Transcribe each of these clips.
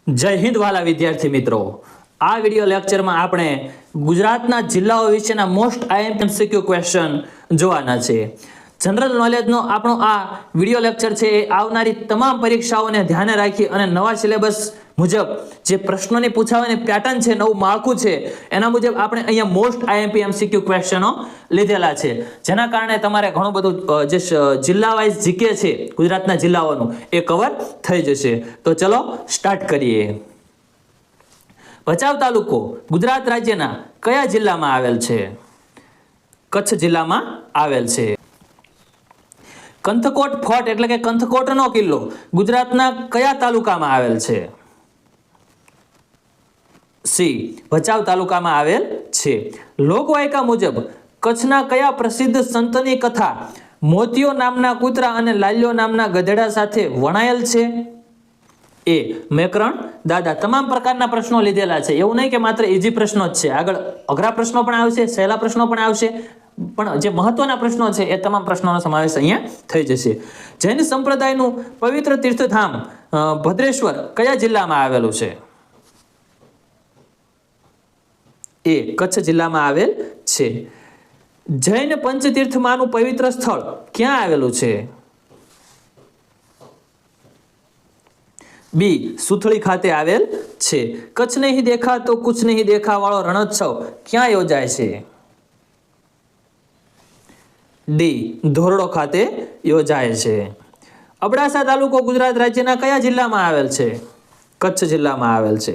જય હિન્દ વાલા વિદ્યાર્થી મિત્રો, આ વિડિયો લેક્ચરમાં આપણે ગુજરાતના જિલ્લાઓ વિશેના મોસ્ટ આઈએમપી ક્વેશ્ચન જોવાના છે. જનરલ નોલેજનો આપણો આ વિડિયો લેક્ચર છે એ આવનારી તમામ પરીક્ષાઓને ધ્યાને રાખી અને નવા સિલેબસ મુજબ જે પ્રશ્નોની પૂછાવાની પેટર્ન છે, નવું માળખું છે, એના મુજબ આપણે અહીંયા મોસ્ટ આઈએમપી એમસીક્યુ ક્વેશ્ચનો લીધેલા છે, જેના કારણે તમારે ઘણું બધું જે જિલ્લા વાઇઝ જીકે છે ગુજરાતના જિલ્લાઓનું એ કવર થઈ જશે. તો ચલો સ્ટાર્ટ કરીએ. ભચાઉ તાલુકો ગુજરાત રાજ્યના કયા જિલ્લામાં આવેલ છે? કચ્છ જિલ્લામાં આવેલ છે. કંથકોટ ફોર્ટ એટલે કે કંથકોટનો કિલ્લો ગુજરાતના કયા તાલુકામાં આવેલ છે? સી, ભચાઉ તાલુકામાં આવેલ છે. લોકવાયકા મુજબ કચ્છના કયા પ્રસિદ્ધ સંતની કથા મોતિયો નામના કૂતરા અને લાલ્યો નામના ગધેડા સાથે વણાયેલ છે? એ, મેકરણ દાદા. તમામ પ્રકારના પ્રશ્નો લીધેલા છે, એવું નહીં કે માત્ર ઇઝી પ્રશ્નો જ છે. આગળ અઘરા પ્રશ્નો પણ આવશે, સહેલા પ્રશ્નો પણ આવશે, પણ જે મહત્વના પ્રશ્નો છે એ તમામ પ્રશ્નોનો સમાવેશ અહીંયા થઈ જશે. જૈન સંપ્રદાયનું પવિત્ર તીર્થધામ ભદ્રેશ્વર કયા જિલ્લામાં આવેલું છે? એ, કચ્છ જિલ્લામાં આવેલ છે. જૈન પંચતીર્થમાંનું પવિત્ર સ્થળ ક્યાં આવેલું છે? બી, સુથળી ખાતે આવેલ છે. કચ્છ નહીં દેખા તો કુછ નહીં દેખા વાળો રણોત્સવ ક્યાં યોજાય છે? ડી, ધોરડો ખાતે યોજાય છે. અબડાસા તાલુકો ગુજરાત રાજ્યના કયા જિલ્લામાં આવેલ છે? કચ્છ જિલ્લામાં આવેલ છે.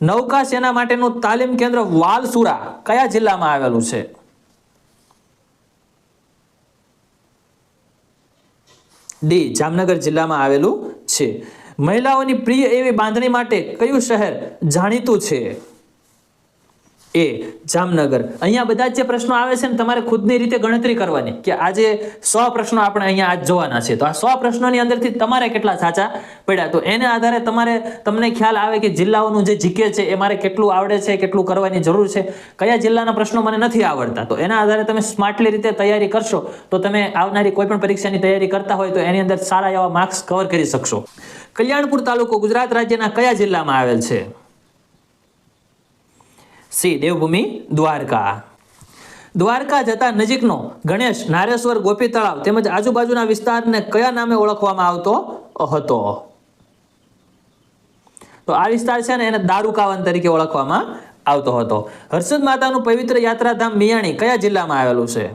નૌકા સેના માટેનું તાલીમ કેન્દ્ર વાલસુરા કયા જિલ્લામાં આવેલું છે? ડી, જામનગર જિલ્લામાં આવેલું છે. મહિલાઓની પ્રિય એવી બાંધણી માટે કયું શહેર જાણીતું છે? એ, જામનગર. અહીંયા બધા જે પ્રશ્નો આવે છે ને તમારે ખુદની રીતે ગણતરી કરવાની કે આજે 100 પ્રશ્નો આપણે અહીંયા આજ જોવાના છે, તો આ 100 પ્રશ્નોની અંદરથી તમારે કેટલા સાચા પડ્યા, તો એને આધારે તમને ખ્યાલ આવે કે જિલ્લાઓનું જે જીકે છે એ મારે કેટલું આવડે છે, કેટલું કરવાની જરૂર છે, કયા જિલ્લાના પ્રશ્નો મને નથી આવડતા. તો એના આધારે તમે સ્માર્ટલી રીતે તૈયારી કરશો તો તમે આવનારી કોઈ પણ પરીક્ષાની તૈયારી કરતા હોય તો એની અંદર સારા એવા માર્ક્સ કવર કરી શકશો. કલ્યાણપુર તાલુકો ગુજરાત રાજ્યના કયા જિલ્લામાં આવેલ છે? સી, દેવભૂમિ દ્વારકા. દ્વારકા જતા નજીકનો ગણેશ, નારેશ્વર, ગોપી તળાવ તેમજ આજુબાજુના વિસ્તારને કયા નામે ઓળખવામાં આવતો હતો? તો આ વિસ્તાર છે ને એને દારૂકાવન તરીકે ઓળખવામાં આવતો હતો. હર્ષદ માતાનું પવિત્ર યાત્રાધામ મિયાણી કયા જિલ્લામાં આવેલું છે?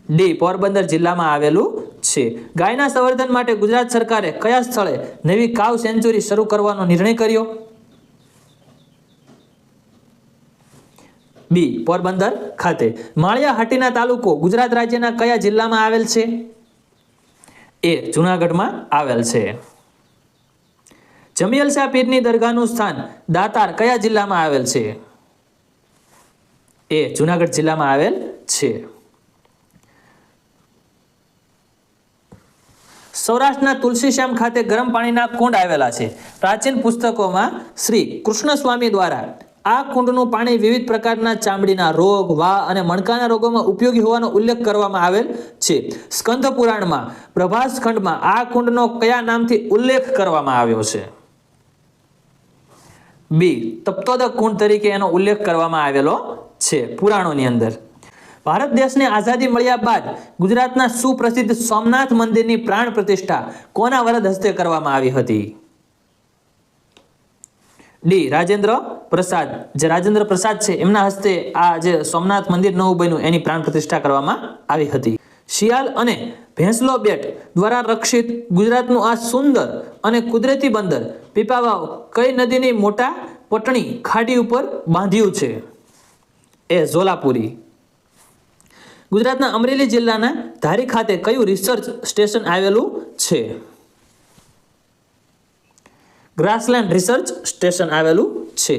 ડી, પોરબંદર જિલ્લામાં આવેલું છે. ગાયના સંવર્ધન માટે ગુજરાત સરકારે કયા સ્થળે નવી કાવ સેન્ચુરી શરૂ કરવાનો નિર્ણય કર્યો? બી, પોરબંદર ખાતે. માળિયા હાટીના તાલુકો ગુજરાત રાજ્યના કયા જિલ્લામાં આવેલ છે? એ, જુનાગઢમાં આવેલ છે. જમિયલ શાહ પીરની દરગાહનું સ્થાન દાતાર કયા જિલ્લામાં આવેલ છે? એ, જુનાગઢ જિલ્લામાં આવેલ છે. સૌરાષ્ટ્રના તુલસીશ્યામ ખાતે ગરમ પાણીના કુંડ આવેલા છે. પ્રાચીન પુસ્તકોમાં શ્રી કૃષ્ણ સ્વામી દ્વારા આ કુંડનું પાણી વિવિધ પ્રકારના ચામડીના રોગ, વા અને મણકાના રોગોમાં ઉપયોગી હોવાનો ઉલ્લેખ કરવામાં આવેલ છે. સ્કંદ પુરાણમાં પ્રભાસ ખંડમાં આ કુંડનો કયા નામથી ઉલ્લેખ કરવામાં આવ્યો છે? બી, તપ્તોદક કુંડ તરીકે એનો ઉલ્લેખ કરવામાં આવેલો છે પુરાણોની અંદર. ભારત દેશને આઝાદી મળ્યા બાદ ગુજરાતના સુપ્રસિદ્ધ સોમનાથ મંદિરની પ્રાણ પ્રતિષ્ઠા કોના વરદ હસ્તે કરવામાં આવી હતી? ડી, રાજેન્દ્ર પ્રસાદ. જે રાજેન્દ્ર પ્રસાદ છે એમના હસ્તે આ જે સોમનાથ મંદિર નવું બન્યું એની પ્રાણ પ્રતિષ્ઠા કરવામાં આવી હતી. શિયાલ અને ભેંસલો બેટ દ્વારા રક્ષિત ગુજરાતનું આ સુંદર અને કુદરતી બંદર પીપાવાવ કઈ નદીની મોટા પટણી ખાડી ઉપર બાંધ્યું છે? એ, ઝોલાપુરી. ગુજરાતના અમરેલી જિલ્લાના ધારી ખાતે કયું રિસર્ચ સ્ટેશન આવેલું છે? ગ્રાસલેન્ડ રિસર્ચ સ્ટેશન આવેલું છે.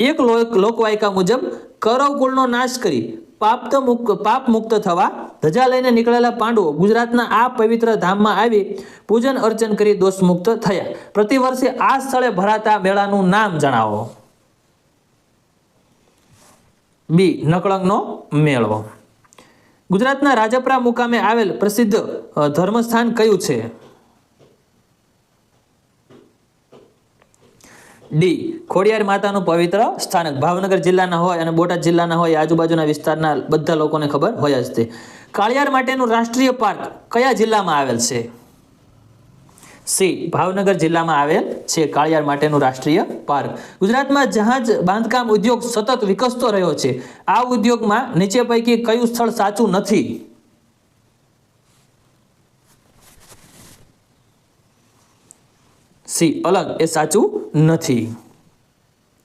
એક લોકવાયકા મુજબ કૌરવ કુળનો નાશ કરી પાપ મુક્ત થવા ધજા લઈને નીકળેલા પાંડવો ગુજરાતના આ પવિત્ર ધામમાં આવી પૂજન અર્ચન કરી દોષમુક્ત થયા. પ્રતિવર્ષે આ સ્થળે ભરાતા મેળાનું નામ જણાવો. બી, નકળંગનો મેળો. ગુજરાતના રાજપરા મુકામે આવેલ પ્રસિદ્ધ ધર્મસ્થાન કયું છે? ડી ખોડિયાર માતાનું પવિત્ર સ્થાનક ભાવનગર જિલ્લાના હોય અને બોટાદ જિલ્લાના હોય આજુબાજુના વિસ્તારના બધા લોકોને ખબર હોય જ તે. કાળિયાર માટેનું રાષ્ટ્રીય પાર્ક કયા જિલ્લામાં આવેલ છે? સી ભાવનગર જિલ્લામાં આવેલ છે કાળિયાર માટેનું રાષ્ટ્રીય પાર્ક. ગુજરાતમાં જહાજ બાંધકામ ઉદ્યોગ સતત વિકસતો રહ્યો છે. આ ઉદ્યોગમાં નીચે પૈકી કયું સ્થળ સાચું નથી? સી અલગ એ સાચું નથી.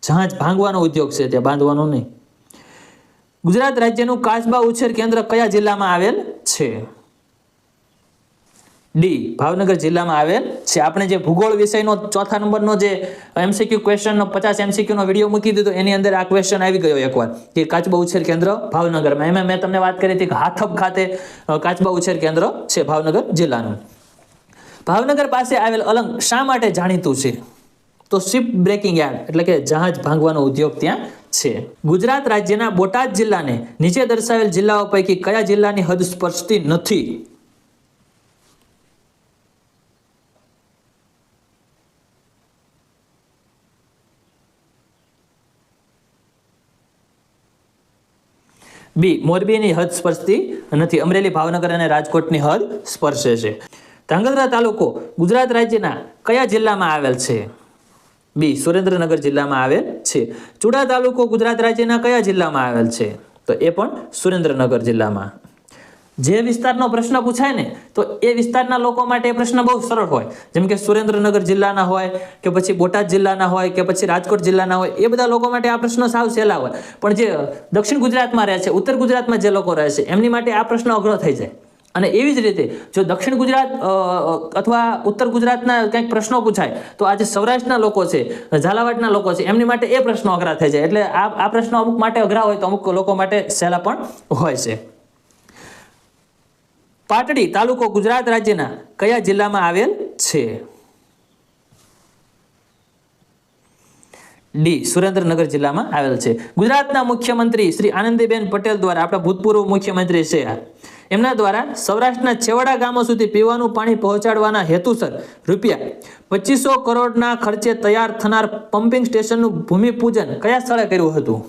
જહાજ ભાંગવાનો ઉદ્યોગ છે, ત્યાં બાંધવાનો નહીં. ગુજરાત રાજ્યનું કાચબા ઉછેર કેન્દ્ર કયા જિલ્લામાં આવેલ છે? ડી ભાવનગર જિલ્લામાં આવેલ છે. આપણે જે ભૂગોળ વિષયનો 4થા નંબરનો જે MCQ ક્વેશ્ચનનો 50 MCQ નો વિડીયો મૂકી દીધો એની અંદર આ ક્વેશ્ચન આવી ગયો એકવાર કે કાચબા ઉછેર કેન્દ્ર ભાવનગરમાં. એમાં મેં તમને વાત કરી હતી કે હાથબ ખાતે કાચબા ઉછેર કેન્દ્ર છે ભાવનગર જિલ્લાનું. ભાવનગર પાસે આવેલ અલંગ શા માટે જાણીતું છે? તો શિપ બ્રેકિંગ યાર્ડ એટલે કે જહાજ ભાંગવાનો ઉદ્યોગ ત્યાં છે. ગુજરાત રાજ્યના બોટાદ જિલ્લાને નીચે દર્શાવેલ જિલ્લાઓ પૈકી કયા જિલ્લાની હદ સ્પર્શતી નથી? બી મોરબીની હદ સ્પર્શતી નથી. અમરેલી, ભાવનગર અને રાજકોટની હદ સ્પર્શે છે. ધાંગધ્રા તાલુકો ગુજરાત રાજ્યના કયા જિલ્લામાં આવેલ છે? બી સુરેન્દ્રનગર જિલ્લામાં આવેલ છે. ચુડા તાલુકો ગુજરાત રાજ્યના કયા જિલ્લામાં આવેલ છે? તો એ પણ સુરેન્દ્રનગર જિલ્લામાં. જે વિસ્તારનો પ્રશ્ન પૂછાય ને તો એ વિસ્તારના લોકો માટે એ પ્રશ્ન બહુ સરળ હોય. જેમ કે સુરેન્દ્રનગર જિલ્લાના હોય કે પછી બોટાદ જિલ્લાના હોય કે પછી રાજકોટ જિલ્લાના હોય, એ બધા લોકો માટે આ પ્રશ્નો સાવ સહેલા હોય. પણ જે દક્ષિણ ગુજરાતમાં રહે છે, ઉત્તર ગુજરાતમાં જે લોકો રહે છે એમની માટે આ પ્રશ્ન અઘરો થઈ જાય. અને એવી જ રીતે જો દક્ષિણ ગુજરાત અથવા ઉત્તર ગુજરાતના કંઈક પ્રશ્નો પૂછાય તો આજે સૌરાષ્ટ્રના લોકો છે, ઝાલાવાડના લોકો છે, એમની માટે એ પ્રશ્નો અઘરા થઈ જાય. એટલે આ પ્રશ્નો અમુક માટે અઘરા હોય તો અમુક લોકો માટે સહેલા પણ હોય છે. પાટડી તાલુકો ગુજરાત રાજ્યના કયા જિલ્લામાં આવેલ છે? ડી સુરેન્દ્રનગર જિલ્લામાં આવેલ છે. ગુજરાતના મુખ્યમંત્રી શ્રી આનંદીબેન પટેલ દ્વારા, આપણા ભૂતપૂર્વ મુખ્યમંત્રી છે, એમના દ્વારા સૌરાષ્ટ્રના છેવાડા ગામો સુધી પીવાનું પાણી પહોંચાડવાના હેતુસર ₹2500 કરોડના ખર્ચે તૈયાર થનાર પમ્પિંગ સ્ટેશનનું ભૂમિપૂજન કયા સ્થળે કર્યું હતું?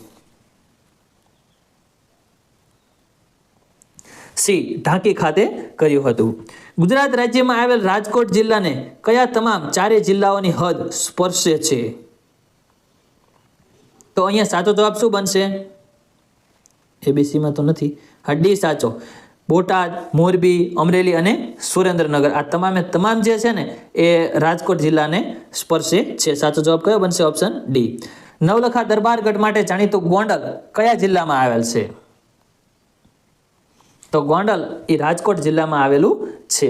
સી ઢાંકી ખાતે કર્યું હતું. ગુજરાત રાજ્યમાં આવેલ રાજકોટ જિલ્લાને કયા તમામ 4 જિલ્લાઓની હદ સ્પર્શે છે? તો અહીંયા સાચો જવાબ શું બનશે? ABCમાં તો નથી. હા, ડી સાચો. બોટાદ, મોરબી, અમરેલી અને સુરેન્દ્રનગર આ તમામે તમામ જે છે ને એ રાજકોટ જિલ્લાને સ્પર્શે છે. સાચો જવાબ કયો બનશે? Option D. નવલખા દરબારગઢ માટે જાણીતું ગોંડલ કયા જિલ્લામાં આવેલ છે? તો ગોંડલ એ રાજકોટ જિલ્લામાં આવેલું છે.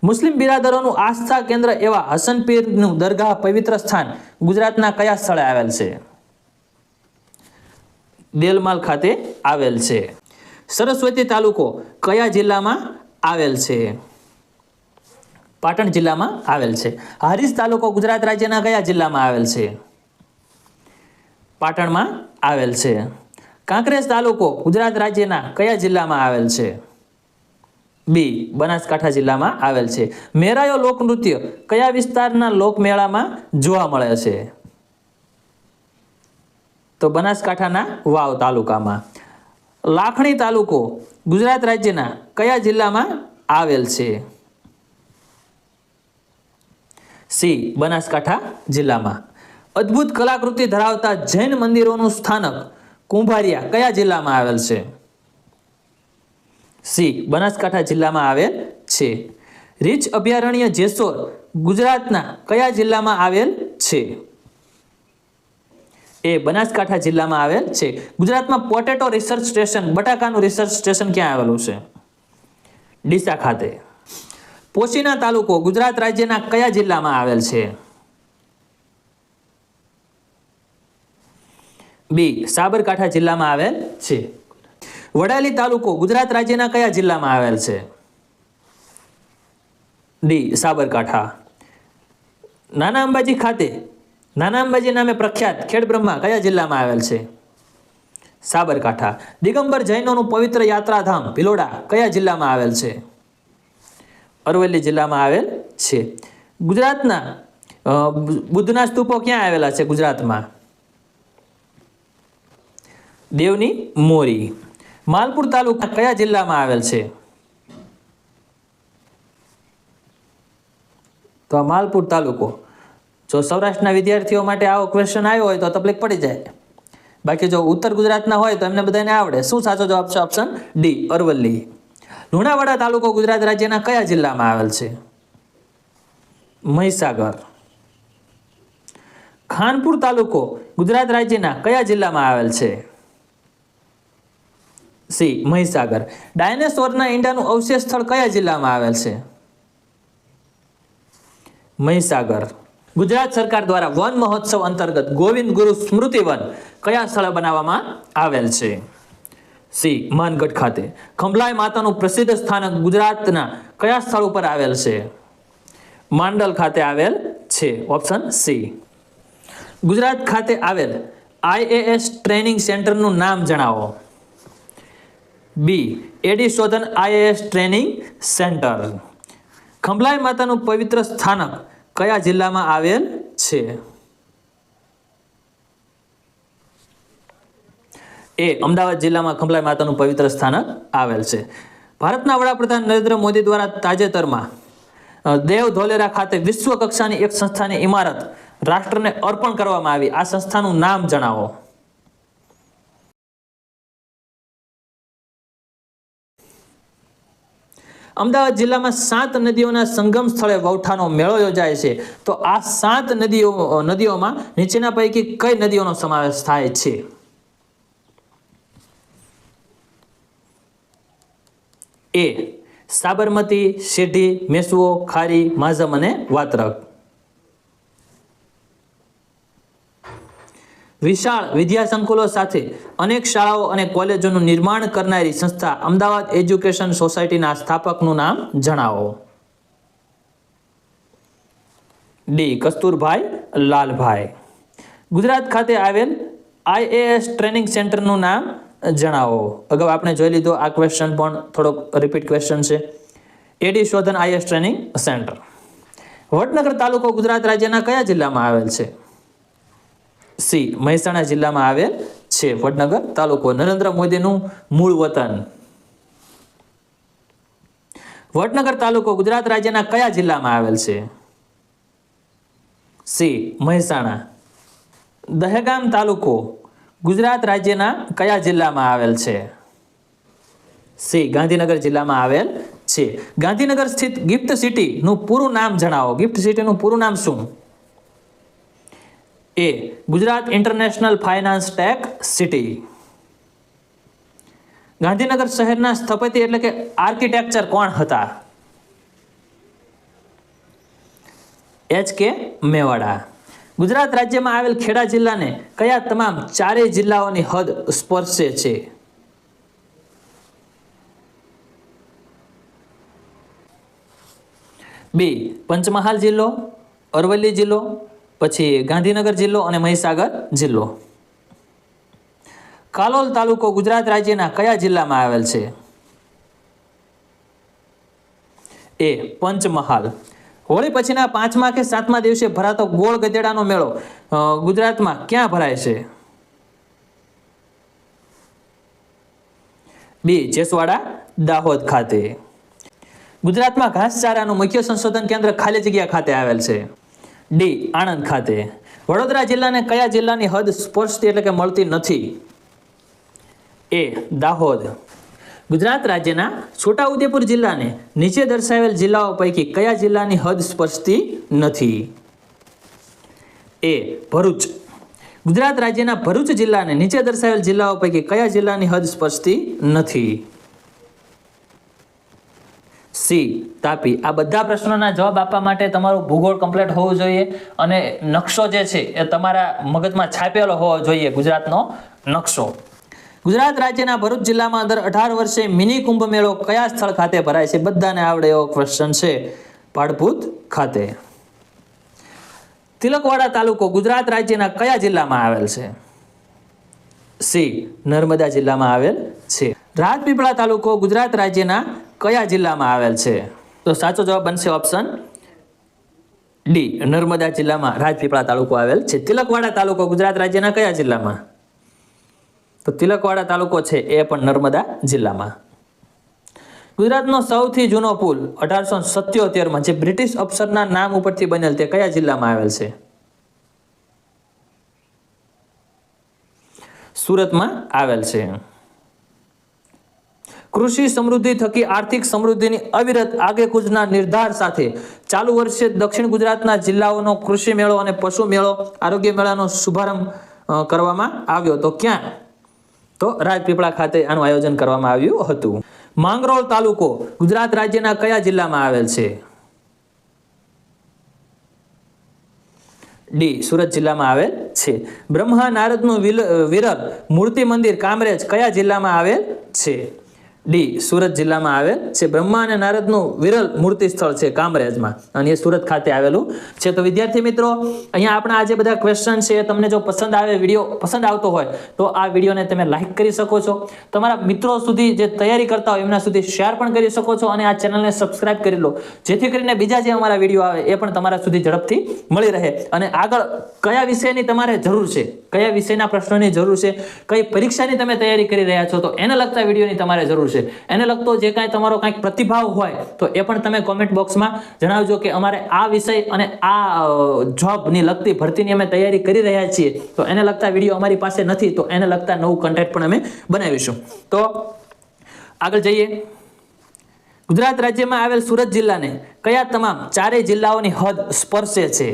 મુસ્લિમ બિરાદરોનું આસ્થા કેન્દ્ર એવા હસન પીરનું દરગાહ પવિત્ર સ્થાન ગુજરાતના કયા સ્થળે આવેલ છે? દેલમાલ ખાતે આવેલ છે. સરસ્વતી તાલુકો કયા જિલ્લામાં આવેલ છે? પાટણ જિલ્લામાં આવેલ છે. હારીજ તાલુકો ગુજરાત રાજ્યના કયા જિલ્લામાં આવેલ છે? પાટણમાં આવેલ છે. કાંકરેજ તાલુકો ગુજરાત રાજ્યના કયા જિલ્લામાં આવેલ છે? બી બનાસકાંઠા જિલ્લામાં આવેલ છે. મેરાયો લોકનૃત્ય કયા વિસ્તારના લોકમેળામાં જોવા મળે છે? તો બનાસકાંઠાના વાવ તાલુકામાં. લાખણી તાલુકો ગુજરાત રાજ્યના કયા જિલ્લામાં આવેલ છે? સી બનાસકાંઠા જિલ્લામાં. અદ્ભુત કલાકૃતિ ધરાવતા જૈન મંદિરોનું સ્થાનક કુંભારિયા કયા જિલ્લામાં આવેલ છે? સી બનાસકાંઠા જિલ્લામાં આવેલ છે. રીંછ અભયારણ્ય જેસોર ગુજરાતના કયા જિલ્લામાં આવેલ છે? એ બનાસકાંઠા જિલ્લામાં આવેલ છે. ગુજરાતમાં પોટેટો રિસર્ચ સ્ટેશન, બટાકાનું રિસર્ચ સ્ટેશન ક્યાં આવેલું છે? ડીસા ખાતે. પોશીના તાલુકો ગુજરાત રાજ્યના કયા જિલ્લામાં આવેલ છે? બી સાબરકાંઠા જિલ્લામાં આવેલ છે. વડાલી તાલુકો ગુજરાત રાજ્યના કયા જિલ્લામાં આવેલ છે? ડી સાબરકાંઠા. નાના અંબાજી ખાતે નાના અંબાજી નામે પ્રખ્યાત ખેડબ્રહ્મા કયા જિલ્લામાં આવેલ છે? સાબરકાંઠા. દિગંબર જૈનોનું પવિત્ર યાત્રાધામ ભિલોડા કયા જિલ્લામાં આવેલ છે? અરવલ્લી જિલ્લામાં આવેલ છે. ગુજરાતના બુદ્ધના સ્તૂપો ક્યાં આવેલા છે ગુજરાતમાં? દેવની મોરી. માલપુર તાલુકા કયા જિલ્લામાં આવેલ છે? તો આ માલપુર તાલુકો. જો સૌરાષ્ટ્રના વિદ્યાર્થીઓ માટે આવો ક્વેશ્ચન આવ્યો હોય તો તકલીફ પડી જાય. બાકી જો ઉત્તર ગુજરાતના હોય તો એમને બધાને આવડે. શું સાચો જવાબ છે? Option D, Aravalli. લુણાવાડા તાલુકો ગુજરાત રાજ્યના કયા જિલ્લામાં આવેલ છે? મહીસાગર. ખાનપુર તાલુકો ગુજરાત રાજ્યના કયા જિલ્લામાં આવેલ છે? સી, મહીસાગર. ડાયનાસોરના ઈંડાનું અવશેષ સ્થળ કયા જિલ્લામાં આવેલ છે? મહીસાગર. ગુજરાત સરકાર દ્વારા વન મહોત્સવ અંતર્ગત ગોવિંદ ગુરુ સ્મૃતિ વન કયા સ્થળે બનાવવામાં આવેલ છે? સી, માનગઢ ખાતે. ખંભલાઈ માતાનું પ્રસિદ્ધ સ્થાનક ગુજરાતના કયા સ્થળ ઉપર આવેલ છે? માંડલ ખાતે આવેલ છે. Option C. ગુજરાત ખાતે આવેલ IAS ટ્રેનિંગ સેન્ટરનું નામ જણાવો. બી, એડી શોધન IAS ટ્રેનિંગ સેન્ટર. ખંભલાઈ માતાનું પવિત્ર સ્થાનક કયા જિલ્લામાં આવેલ છે? એ, અમદાવાદ જિલ્લામાં ખંભલાઈ માતાનું પવિત્ર સ્થાનક આવેલ છે. ભારતના વડાપ્રધાન નરેન્દ્ર મોદી દ્વારા તાજેતરમાં દેવ ધોલેરા ખાતે વિશ્વ કક્ષાની એક સંસ્થાની ઇમારત રાષ્ટ્રને અર્પણ કરવામાં આવી. આ સંસ્થાનું નામ જણાવો. અમદાવાદ જિલ્લામાં 7 નદીઓના સંગમ સ્થળે વૌઠાનો મેળો યોજાય છે. તો આ 7 નદીઓમાં નીચેના પૈકી કઈ નદીઓનો સમાવેશ થાય છે? એ, સાબરમતી, શેઢી, મેસવો, ખારી, માઝમ અને વાત્રક. વિશાળ વિદ્યા સંકુલો સાથે અનેક શાળાઓ અને કોલેજોનું નિર્માણ કરનારી સંસ્થા અમદાવાદ એજ્યુકેશન સોસાયટીના સ્થાપકનું નામ જણાવો. ડી, કસ્તુરભાઈ લાલભાઈ. ગુજરાત ખાતે આવેલ IAS ટ્રેનિંગ સેન્ટરનું નામ જણાવો. અગાઉ આપણે જોઈ લીધો, આ ક્વેશ્ચન પણ થોડોક રિપીટ ક્વેશ્ચન છે. એડી શોધન IAS ટ્રેનિંગ સેન્ટર. વડનગર તાલુકો ગુજરાત રાજ્યના કયા જિલ્લામાં આવેલ છે? સી, મહેસાણા જિલ્લામાં આવેલ છે. વડનગર તાલુકો નરેન્દ્ર મોદીનું મૂળ વતન. વડનગર તાલુકો ગુજરાત રાજ્યના કયા જિલ્લામાં આવેલ છે? સી, મહેસાણા. દહેગામ તાલુકો ગુજરાત રાજ્યના કયા જિલ્લામાં આવેલ છે? સી, ગાંધીનગર જિલ્લામાં આવેલ છે. ગાંધીનગર સ્થિત ગિફ્ટ સિટીનું પૂરું નામ જણાવો. ગિફ્ટ સિટીનું પૂરું નામ શું? એ, Gujarat international finance tech city. Gandhinagar શહેરના સ્થપતિ એટલે કે આર્કિટેક્ચર કોણ હતા? HK મેવાડા. ગુજરાત રાજ્યમાં આવેલ ખેડા જિલ્લાને કયા તમામ 4 જિલ્લાઓની હદ સ્પર્શે છે? બી, પંચમહાલ જિલ્લો, અરવલ્લી જિલ્લો, પછી ગાંધીનગર જિલ્લો અને મહીસાગર જિલ્લો. કાલોલ તાલુકો ગુજરાત રાજ્યના કયા જિલ્લામાં આવેલ છે? એ, પંચમહાલ. હોળી પછીના 5મા કે 7મા દિવસે ભરાતો ગોળ ગધેડાનો મેળો ગુજરાતમાં ક્યાં ભરાય છે? બી, જેસવાડા, દાહોદ ખાતે. ગુજરાતમાં ઘાસચારાનું મુખ્ય સંશોધન કેન્દ્ર ખાલી જગ્યા ખાતે આવેલ છે? ડી, આણંદ ખાતે. વડોદરા જિલ્લાને કયા જિલ્લાની હદ સ્પર્શતી એટલે કે મળતી નથી? એ, દાહોદ. ગુજરાત રાજ્યના છોટાઉદેપુર જિલ્લાને નીચે દર્શાવેલ જિલ્લાઓ પૈકી કયા જિલ્લાની હદ સ્પર્શતી નથી? એ, ભરૂચ. ગુજરાત રાજ્યના ભરૂચ જિલ્લાને નીચે દર્શાવેલ જિલ્લાઓ પૈકી કયા જિલ્લાની હદ સ્પર્શતી નથી? સી, તાપી. આ બધા પ્રશ્નોના જવાબ આપવા માટે તમારું ભૂગોળ કમ્પ્લીટ હોવું જોઈએ અને નકશો જે છે એ તમારા મગજમાં છાપેલો હોવો જોઈએ. ગુજરાતનો નકશો. ગુજરાત રાજ્યના ભરૂચ જિલ્લામાં દર 18 વર્ષે મિની કુંભ મેળો કયા સ્થળ ખાતે ભરાય છે? બધાને આવડે એવો ક્વેશ્ચન છે. પાટપુત ખાતે. તિલકવાડા તાલુકો ગુજરાત રાજ્યના કયા જિલ્લામાં આવેલ છે? સી, નર્મદા જિલ્લામાં આવેલ છે. રાજપીપળા તાલુકો ગુજરાત રાજ્યના કયા જિલ્લામાં આવેલ છે? તો સાચો જવાબ બનશે ઓપ્શન ડી નર્મદા જિલ્લામાં રાજપીપળા તાલુકો આવેલ છે. તિલકવાડા તાલુકો ગુજરાત રાજ્યના કયા જિલ્લામાં? તો તિલકવાડા તાલુકો છે એ પણ નર્મદા જિલ્લામાં. ગુજરાતનો સૌથી જૂનો પુલ 1877માં જે બ્રિટિશ અફસરના નામ ઉપરથી બનેલ તે કયા જિલ્લામાં આવેલ છે? સુરતમાં આવેલ છે. કૃષિ સમૃદ્ધિ થકી આર્થિક સમૃદ્ધિની અવિરત આગેકૂચના નિર્ધાર સાથે ચાલુ વર્ષે દક્ષિણ ગુજરાતના જિલ્લાઓનો કૃષિ મેળો અને પશુ મેળો આરોગ્ય મેળાનો શુભારંભ કરવામાં આવ્યો. તો ક્યાં? તો રાજપીપળા ખાતે આનું આયોજન કરવામાં આવ્યું હતું. માંગરોળ તાલુકો ગુજરાત રાજ્યના કયા જિલ્લામાં આવેલ છે? ડી સુરત જિલ્લામાં આવેલ છે. બ્રહ્મા નારદનું વિરલ મૂર્તિ મંદિર કામરેજ કયા જિલ્લામાં આવેલ છે? ડી સુરત જિલ્લામાં આવેલ છે. બ્રહ્મા અને નારદનું વિરલ મૂર્તિ સ્થળ છે કામરેજમાં અને એ સુરત ખાતે આવેલું છે. તો વિદ્યાર્થી મિત્રો, અહીંયા આપણા આ જે બધા ક્વેશ્ચન છે તમને જો પસંદ આવે, વિડીયો પસંદ આવતો હોય તો આ વિડીયોને તમે લાઈક કરી શકો છો. તમારા મિત્રો સુધી જે તૈયારી કરતા હોય એમના સુધી શેર પણ કરી શકો છો અને આ ચેનલને સબસ્ક્રાઇબ કરી લો, જેથી કરીને બીજા જે અમારા વિડીયો આવે એ પણ તમારા સુધી ઝડપથી મળી રહે. અને આગળ કયા વિષયની તમારે જરૂર છે, કયા વિષયના પ્રશ્નોની જરૂર છે, કઈ પરીક્ષાની તમે તૈયારી કરી રહ્યા છો તો એને લગતા વિડીયોની તમારે જરૂર છે, એને લગતો જે કાંઈ તમારો કાંઈક પ્રતિભાવ હોય તો એ પણ તમે કોમેન્ટ બોક્સમાં જણાવજો કે અમારે આ વિષય અને આ જોબની લગતી ભરતીની અમે તૈયારી કરી રહ્યા છીએ, તો એને લગતા વિડીયો અમારી પાસે નથી, તો એને લગતા નવું કન્ટેન્ટ પણ અમે બનાવીશું. તો આગળ જઈએ. ગુજરાત રાજ્યમાં આવેલ સુરત જિલ્લાને કયા તમામ ચારેય જિલ્લાઓની હદ સ્પર્શે છે?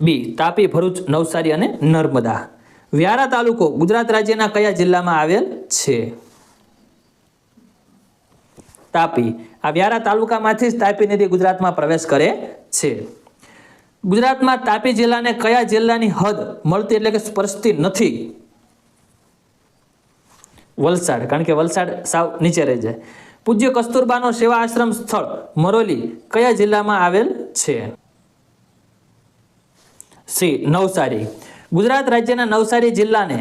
બી તાપી, ભરૂચ, નવસારી અને નર્મદા. વ્યારા તાલુકો ગુજરાત રાજ્યના કયા જિલ્લામાં આવેલ છે? તાપી. આ વ્યારા તાલુકામાંથી જ તાપી નદી ગુજરાતમાં પ્રવેશ કરે છે. ગુજરાતમાં તાપી જિલ્લાને કયા જિલ્લાની હદ મળતી એટલે કે સ્પર્શતી નથી? વલસાડ, કારણ કે વલસાડ સાવ નીચે રહી જાય. પૂજ્ય કસ્તુરબાનો સેવા આશ્રમ સ્થળ મરોલી કયા જિલ્લામાં આવેલ છે? સી નવસારી. ગુજરાત રાજ્યના નવસારી જિલ્લાને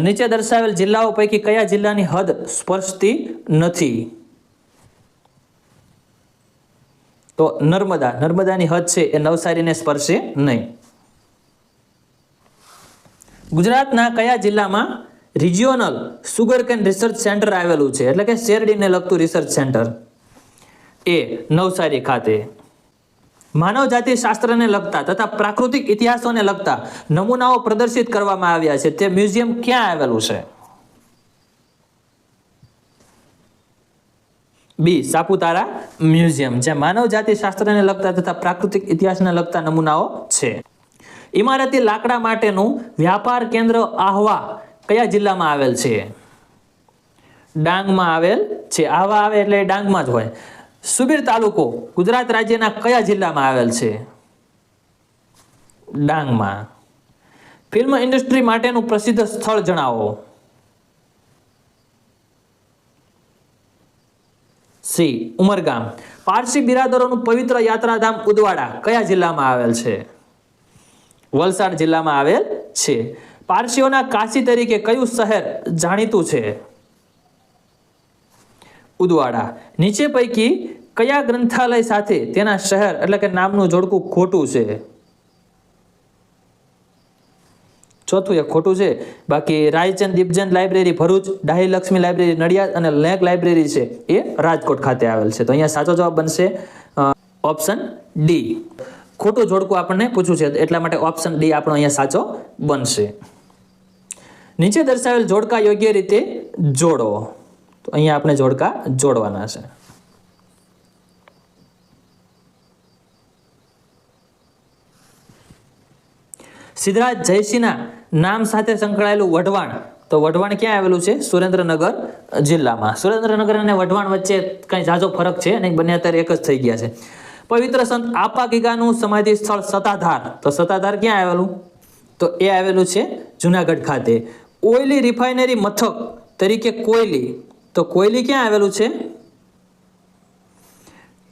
નીચે દર્શાવેલ જિલ્લાઓ પૈકી કયા જિલ્લાની હદ સ્પર્શતી નથી? તો નર્મદા. નર્મદાની હદ છે એ નવસારીને સ્પર્શે નહીં. ગુજરાતના કયા જિલ્લામાં રિજિયોનલ સુગરકેન રિસર્ચ સેન્ટર આવેલું છે, એટલે કે શેરડીને લગતું રિસર્ચ સેન્ટર? એ નવસારી ખાતે. માનવજાતિ શાસ્ત્રને લગતા તથા પ્રાકૃતિક ઇતિહાસોને લગતા નમૂનાઓ પ્રદર્શિત કરવામાં આવ્યા છે તે મ્યુઝિયમ ક્યાં આવેલું છે? બી સાપુતારા મ્યુઝિયમ, જ્યાં માનવજાતિ શાસ્ત્રને લગતા તથા પ્રાકૃતિક ઇતિહાસને લગતા નમૂનાઓ છે. ઇમારતી લાકડા માટેનું વ્યાપાર કેન્દ્ર આહવા કયા જિલ્લામાં આવેલ છે? ડાંગમાં આવેલ છે. આહવા આવે એટલે ડાંગમાં જ હોય. સુબીર તાલુકો ગુજરાત રાજ્યના કયા જિલ્લામાં આવેલ છે? ડાંગમાં. ફિલ્મ ઇન્ડસ્ટ્રી માટેનું પ્રસિદ્ધ સ્થળ જણાવો. સી ઉમરગામ. પારસી બિરાદરોનું પવિત્ર યાત્રાધામ ઉદવાડા કયા જિલ્લામાં આવેલ છે? વલસાડ જિલ્લામાં આવેલ છે. પારસીઓના કાશી તરીકે કયું શહેર જાણીતું છે? ઉદવાડા. નીચે પૈકી કયા ગ્રંથાલય સાથે તેના શહેર એટલે કે નામનું જોડકું ખોટું છે? ચોથું એક ખોટું છે. બાકી રાયચંદ દીપચંદ લાઇબ્રેરી ભરૂચ, ડાહી લક્ષ્મી લાઇબ્રેરી નડિયાદ અને લેક લાઇબ્રેરી છે એ રાજકોટ ખાતે આવેલ છે. તો અહીંયા સાચો જવાબ બનશે ઓપ્શન ડી. ખોટું જોડકું આપણને પૂછ્યું છે એટલા માટે ઓપ્શન ડી આપણો અહીંયા સાચો બનશે. નીચે દર્શાવેલ જોડકા યોગ્ય રીતે જોડો. તો અહીંયા આપણે જોડકા જોડવાના છે. સિદ્ધરાજ જયસિંહના નામ સાથે સંકળાયેલું વઢવાણ, તો વઢવાણ ક્યાં આવેલું છે? સુરેન્દ્રનગર જિલ્લામાં. સુરેન્દ્રનગર અને વઢવાણ વચ્ચે કંઈ ઝાઝો ફરક છે નહીં, બંને અત્યારે એક જ થઈ ગયા છે. પવિત્ર સંત આપા ગીગાનું સમાધિ સ્થળ સતાધાર, તો સતાધાર ક્યાં આવેલું? તો એ આવેલું છે જુનાગઢ ખાતે. ઓઇલી રિફાઇનરી મથક તરીકે કોયલી, તો કોયલી ક્યાં આવેલું છે?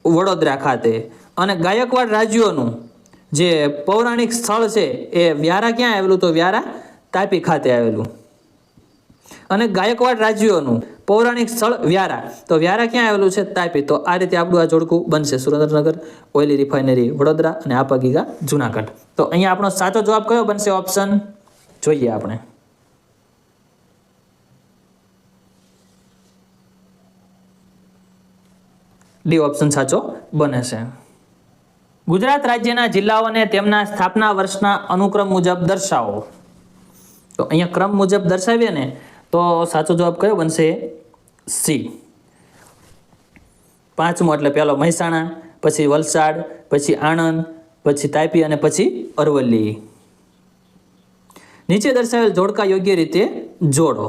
વડોદરા ખાતે. અને ગાયકવાડ રાજ્યોનું જે પૌરાણિક સ્થળ છે એ વ્યારા ક્યાં આવેલું? તો વ્યારા તાપી ખાતે આવેલું. અને ગાયકવાડ રાજ્યોનું પૌરાણિક સ્થળ વ્યારા, તો વ્યારા ક્યાં આવેલું છે? તાપી. તો આ રીતે આપણું આ જોડકું બનશે. સુરેન્દ્રનગર, ઓઇલી રિફાઇનરી વડોદરા અને આપાગીગા જુનાગઢ. તો અહીંયા આપણો સાચો જવાબ કયો બનશે? ઓપ્શન જોઈએ આપણે. ડી ઓપ્શન સાચો બને છે. ગુજરાત રાજ્યના જિલ્લાઓને તેમના સ્થાપના વર્ષના અનુક્રમ મુજબ દર્શાવો. તો અહીંયા ક્રમ મુજબ દર્શાવીએ ને તો સાચો જવાબ કયો બનશે? સી. પાંચમો એટલે પહેલો મહેસાણા, પછી વલસાડ, પછી આણંદ, પછી તાપી અને પછી અરવલ્લી. નીચે દર્શાવેલ જોડકા યોગ્ય રીતે જોડો.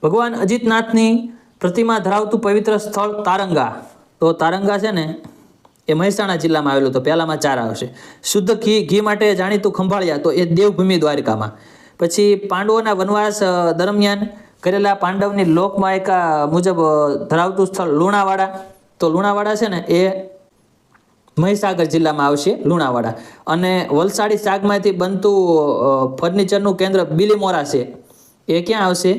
ભગવાન અજીતનાથની પ્રતિમા ધરાવતું પવિત્ર સ્થળ તારંગા. તો તારંગા છે ને એ મહેસાણા જિલ્લામાં આવેલું. તો પહેલામાં 4 આવશે. શુદ્ધ ઘી માટે જાણીતું ખંભાળિયા, તો એ દેવભૂમિ દ્વારિકામાં. પછી પાંડવોના વનવાસ દરમિયાન કરેલા પાંડવની લોકમાયકા મુજબ ધરાવતું સ્થળ લુણાવાડા. તો લુણાવાડા છે ને એ મહીસાગર જિલ્લામાં આવશે લુણાવાડા. અને વલસાડી શાકમાંથી બનતું ફર્નિચરનું કેન્દ્ર બિલીમોરા છે, એ ક્યાં આવશે?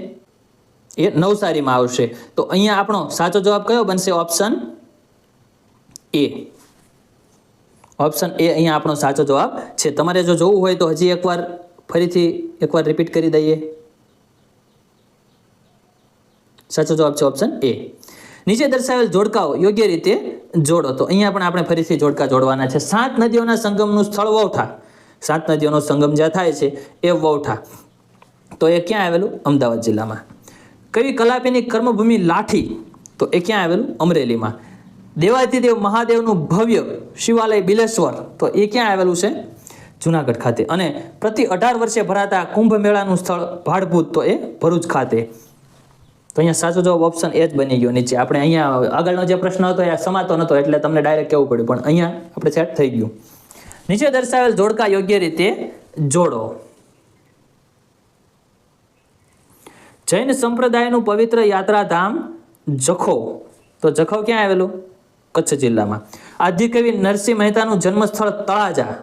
એ નવસારીમાં આવશે. તો અહીંયા આપણો સાચો જવાબ કયો બનશે? Option A. ઓપ્શન એ અહીંયા આપણો સાચો જવાબ છે. તમારે જો જોવું હોય તો હજી ફરીથી એકવાર રિપીટ કરી દઈએ. સાચો જવાબ છે ઓપ્શન એ. નીચે દર્શાવેલ જોડકાઓ યોગ્ય રીતે જોડો. તો અહીંયા પણ આપણે ફરીથી જોડકા જોડવાના છે. 7 નદીઓના સંગમનું સ્થળ વૌઠા. 7 નદીઓનો સંગમ જ્યાં થાય છે એ વૌઠા. તો એ ક્યાં આવેલું? અમદાવાદ જિલ્લામાં. કવિ કલાપીની કર્મભૂમિ લાઠી. તો એ ક્યાં આવેલું? અમરેલીમાં. દેવાધિદેવ મહાદેવનું ભવ્ય શિવાલય બિલેશ્વર. તો એ ક્યાં આવેલું છે? જુનાગઢ ખાતે. અને પ્રતિ 18 વર્ષે ભરાતા કુંભ મેળાનું સ્થળ ભાડભૂત. તો એ ભરૂચ ખાતે. તો અહીંયા સાચો જવાબ ઓપ્શન એ જ બની ગયો. નીચે આપણે અહીંયા આગળનો જે પ્રશ્ન હતો એ સમાતો નહોતો એટલે તમને ડાયરેક્ટ કહેવું પડ્યું, પણ અહીંયા આપણે સેટ થઈ ગયું. નીચે દર્શાવેલ જોડકા યોગ્ય રીતે જોડો. જૈન સંપ્રદાયનું પવિત્ર યાત્રાધામ જખૌ. તો જખૌ ક્યાં આવેલું? કચ્છ જિલ્લામાં. આદ્યકવિ નરસિંહ મહેતાનું જન્મસ્થળ તળાજા.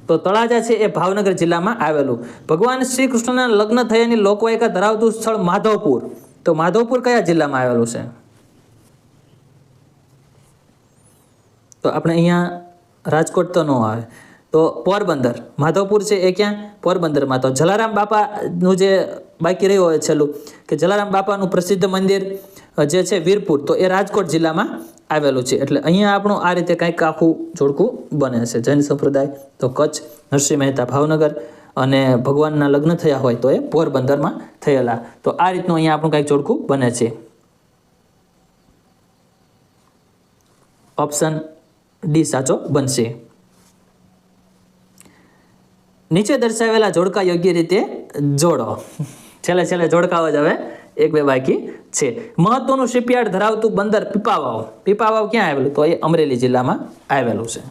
તો તળાજા છે એ ભાવનગર જિલ્લામાં આવેલું. ભગવાન શ્રી કૃષ્ણના લગ્ન થયાની લોકવાયકા ધરાવતું સ્થળ માધવપુર. તો માધવપુર કયા જિલ્લામાં આવેલું છે? તો આપણે અહીંયા રાજકોટ તો ન આવે, તો પોરબંદર. માધવપુર છે એ ક્યાં? પોરબંદરમાં. તો જલારામ બાપાનું જે બાકી રહ્યું હોય છેલ્લું, કે જલારામ બાપાનું પ્રસિદ્ધ મંદિર જે છે વીરપુર, તો એ રાજકોટ જિલ્લામાં આવેલું છે. એટલે અહીંયા આપણું આ રીતે કંઈક આખું જોડકું બને છે. જૈન સંપ્રદાય તો કચ્છ, નરસિંહ મહેતા ભાવનગર, અને ભગવાનના લગ્ન થયા હોય તો એ પોરબંદરમાં થયેલા. તો આ રીતનું અહીંયા આપણું કંઈક જોડકું બને છે. ઓપ્શન ડી સાચો બનશે. નીચે દર્શાવેલા જોડકા યોગ્ય રીતે જોડો. છેલ્લે જોડકાઓ જ હવે 1-2 બાકી છે. મહત્વનું શિપયાર્ડ ધરાવતું બંદર પીપાવાવ. પીપાવાવ ક્યાં આવેલું? તો એ અમરેલી જિલ્લામાં આવેલું છે.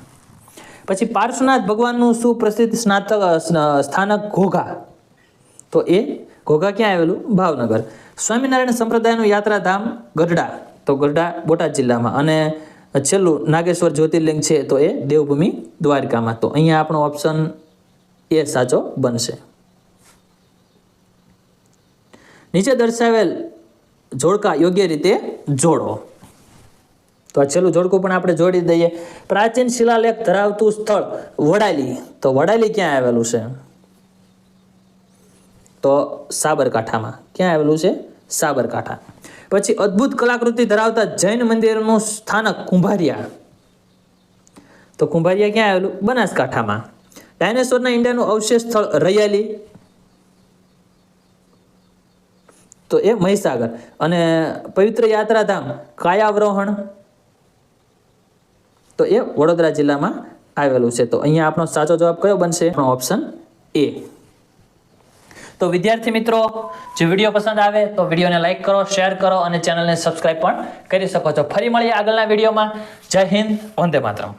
પછી પાર્શ્વનાથ ભગવાનનું સુપ્રસિદ્ધ સ્થાનક ઘોઘા. તો એ ઘોઘા ક્યાં આવેલું? ભાવનગર. સ્વામિનારાયણ સંપ્રદાયનું યાત્રાધામ ગઢડા. તો ગઢડા બોટાદ જિલ્લામાં. અને છેલ્લું નાગેશ્વર જ્યોતિર્લિંગ છે તો એ દેવભૂમિ દ્વારકામાં. તો અહીંયા આપણો ઓપ્શન એ સાચો બનશે. નીચે દર્શાવેલ જોડકા યોગ્ય રીતે જોડો. તો આ છેલ્લું જોડકું પણ આપણે જોડી દઈએ. પ્રાચીન શિલાલેખ ધરાવતું સ્થળ વડાલી. તો વડાલી ક્યાં આવેલું છે? તો સાબરકાંઠામાં. ક્યાં આવેલું છે? સાબરકાંઠા. પછી અદ્ભુત કલાકૃતિ ધરાવતા જૈન મંદિરનું સ્થાનક કુંભારિયા. તો કુંભારિયા ક્યાં આવેલું? બનાસકાંઠામાં. ડાયનેસોરના ઈંડાનું અવશેષ સ્થળ રૈયાલી. તો એ મહીસાગર. અને પવિત્ર યાત્રાધામ કાયાવરોહણ. તો એ વડોદરા જિલ્લામાં આવેલું છે. તો અહીંયા આપણો સાચો જવાબ કયો બનશે? આપણો ઓપ્શન એ. તો વિદ્યાર્થી મિત્રો, જો વિડીયો પસંદ આવે તો વિડીયોને લાઈક કરો, શેર કરો અને ચેનલને સબસ્ક્રાઈબ પણ કરી શકો છો. ફરી મળીએ આગળના વિડીયોમાં. જય હિન્દ, વંદે માતરમ.